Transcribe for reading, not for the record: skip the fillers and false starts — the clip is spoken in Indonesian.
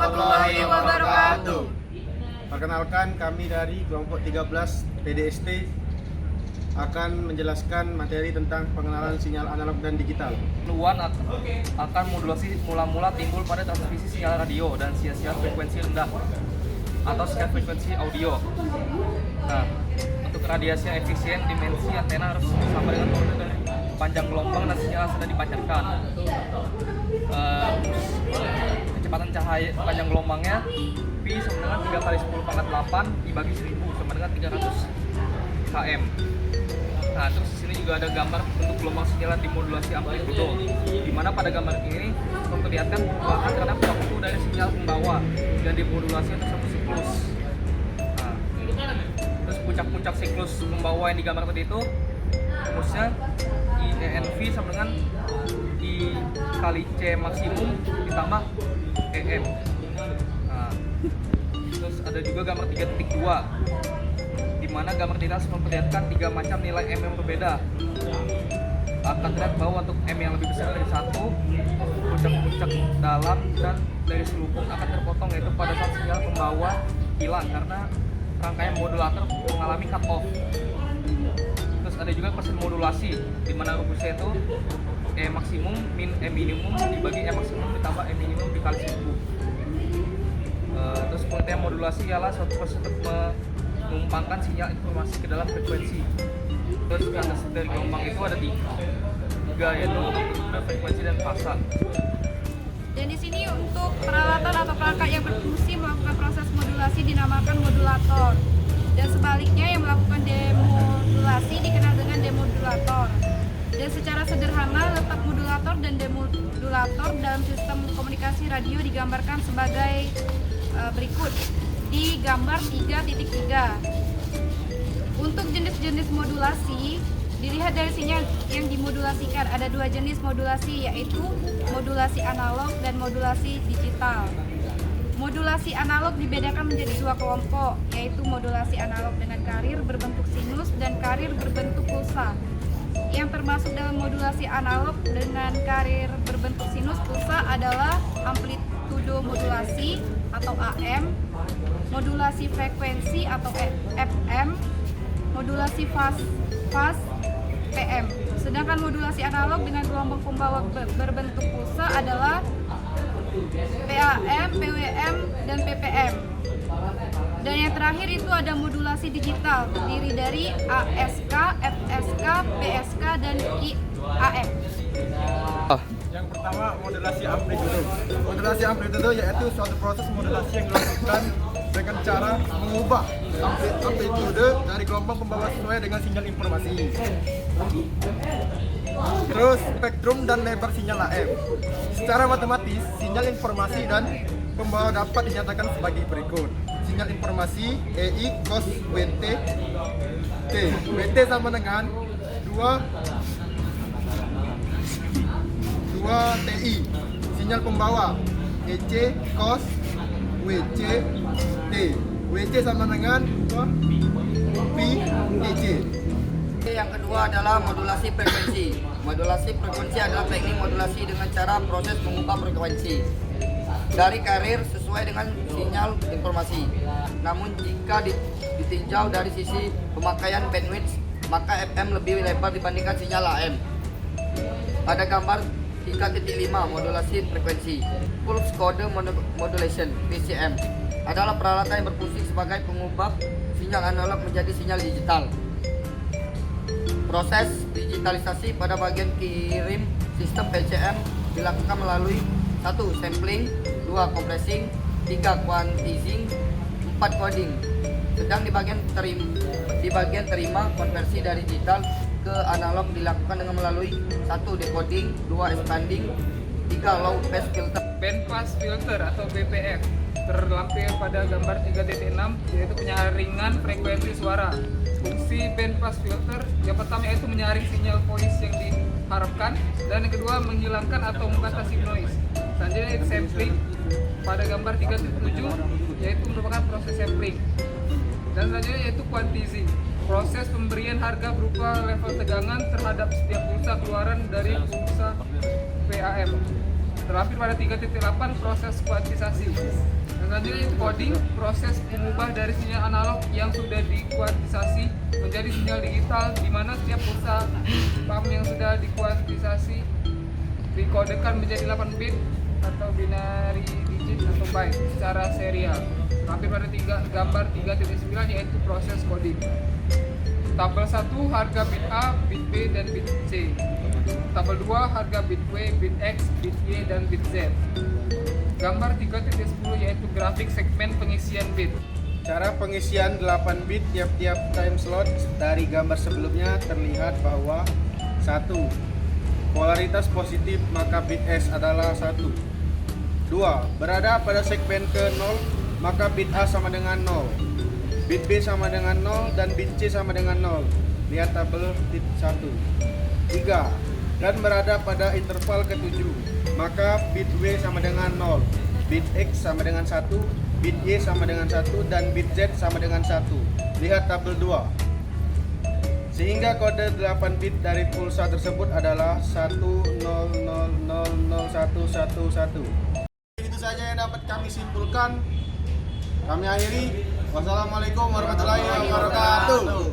warahmatullahi wabarakatuh. Perkenalkan, kami dari kelompok 13 PDST akan menjelaskan materi tentang pengenalan sinyal analog dan digital. Keluhan akan modulasi mula-mula timbul pada transmisi sinyal radio dan sinyal frekuensi rendah atau sinyal frekuensi audio. Nah, untuk radiasi yang efisien, dimensi antena harus sama dengan kode dari panjang gelombang dan sinyal yang sedang dipancarkan. Kecepatan cahaya panjang gelombangnya P sama dengan 3 kali 10 pangkat 8 dibagi 1000 sama dengan 300 km. Nah, terus di sini juga ada gambar bentuk gelombang sinyal dimodulasi amplitudo, di mana pada gambar ini memperlihatkan perubahan terhadap waktu dari sinyal pembawa yang dimodulasi untuk satu siklus. Nah, terus puncak-puncak siklus pembawa yang digambar tadi itu rumusnya IENV sama dengan I kali C maksimum ditambah EM. Nah, terus ada juga gambar 3.2 di mana gambar dinas memperlihatkan 3 macam nilai M yang berbeda. Akan terlihat bahwa untuk M yang lebih besar dari 1, puncak-puncak dalam dan dari selubung akan terpotong, yaitu pada saat sinyal pembawa hilang karena rangkaian modulator mengalami cut off. Terus ada juga persen modulasi, di mana rumusnya itu E maksimum min E minimum dibagi E maksimum ditambah E minimum dikali 1000. Terus pengertian modulasi ialah suatu proses untuk menumpangkan sinyal informasi ke dalam frekuensi. Terus karakteristik dari gelombang itu ada 3, yaitu frekuensi dan fasa. Dan di sini untuk peralatan atau perangkat yang berfungsi melakukan proses modulasi dinamakan modulator. Dan sebaliknya yang melakukan demodulasi dikenal dengan demodulator. Dan secara sederhana letak modulator dan demodulator dalam sistem komunikasi radio digambarkan sebagai berikut di gambar 3.3. Untuk jenis-jenis modulasi dilihat dari sinyal yang dimodulasikan. Ada 2 jenis modulasi, yaitu modulasi analog dan modulasi digital. Modulasi analog dibedakan menjadi 2 kelompok, yaitu modulasi analog dengan karir berbentuk sinus dan karir berbentuk pulsa. Yang termasuk dalam modulasi analog dengan karir berbentuk sinus pulsa adalah amplitudo modulasi atau AM, modulasi frekuensi atau FM, modulasi fase PM. Sedangkan modulasi analog dengan gelombang pembawa berbentuk pulsa adalah PAM, PWM, dan PPM. Dan yang terakhir itu ada modulasi digital, terdiri dari ASK, FSK, PSK, dan IAM. Yang pertama, modulasi amplitudo. Modulasi amplitudo yaitu suatu proses modulasi yang dilakukan dengan cara mengubah amplitude dari gelombang pembawa sesuai dengan sinyal informasi. Terus spektrum dan lebar sinyal AM. Secara matematis, sinyal informasi dan pembawa dapat dinyatakan sebagai berikut. Sinyal informasi EI cos WT T. WT sama dengan 2 TI. Sinyal pembawa EC cos WC T. WC sama dengan 2 Pi EC. Yang kedua adalah modulasi frekuensi. Modulasi frekuensi adalah teknik modulasi dengan cara proses mengubah frekuensi dari karir sesuai dengan sinyal informasi. Namun jika ditinjau dari sisi pemakaian bandwidth, maka FM lebih lebar dibandingkan sinyal AM. Pada gambar 3.5 modulasi frekuensi, pulse code modulation (PCM) adalah peralatan yang berfungsi sebagai pengubah sinyal analog menjadi sinyal digital. Proses digitalisasi pada bagian kirim sistem PCM dilakukan melalui 1. Sampling, 2. Compressing, 3. Quantizing, 4. Coding. Sedang di bagian terima konversi dari digital ke analog dilakukan dengan melalui 1. Decoding, 2. Expanding, 3. Low pass filter. Band pass filter atau BPF terlampir pada gambar 3.6, yaitu penyaringan frekuensi suara. Fungsi band pass filter yang pertama yaitu menyaring sinyal voice yang diharapkan, dan yang kedua menghilangkan atau membatasi noise. Selanjutnya itu sampling pada gambar 3.7, yaitu merupakan proses sampling. Dan selanjutnya yaitu quantizing, proses pemberian harga berupa level tegangan terhadap setiap pulsa keluaran dari pulsa PAM. Terlampir pada 3.8 proses kuantisasi. Dan selanjutnya itu coding, proses mengubah dari sinyal analog yang sudah dikuantisasi menjadi sinyal digital, di mana setiap pulsa pump yang sudah dikuantisasi dikodekan menjadi 8 bit atau binary digit atau byte secara serial. Terlampir pada gambar 3.9 yaitu proses coding. Tabel 1 harga bit A, bit B, dan bit C. Tabel 2 harga bit W, bit X, bit Y, dan bit Z. Gambar 3.10 yaitu grafik segmen pengisian bit. Cara pengisian 8 bit tiap-tiap time slot dari gambar sebelumnya terlihat bahwa 1. Polaritas positif maka bit S adalah 1. 2. Berada pada segmen ke 0 maka bit A sama dengan 0. Bit B sama dengan 0 dan bit C sama dengan 0. Lihat tabel tip 1. 3. Dan berada pada interval ke-7 maka bit W sama dengan 0. Bit X sama dengan 1, bit Y sama dengan 1, dan bit Z sama dengan 1. Lihat tabel 2. Sehingga kode 8 bit dari pulsa tersebut adalah 100001111. Itu saja yang dapat kami simpulkan. Kami akhiri. Wassalamualaikum warahmatullahi wabarakatuh.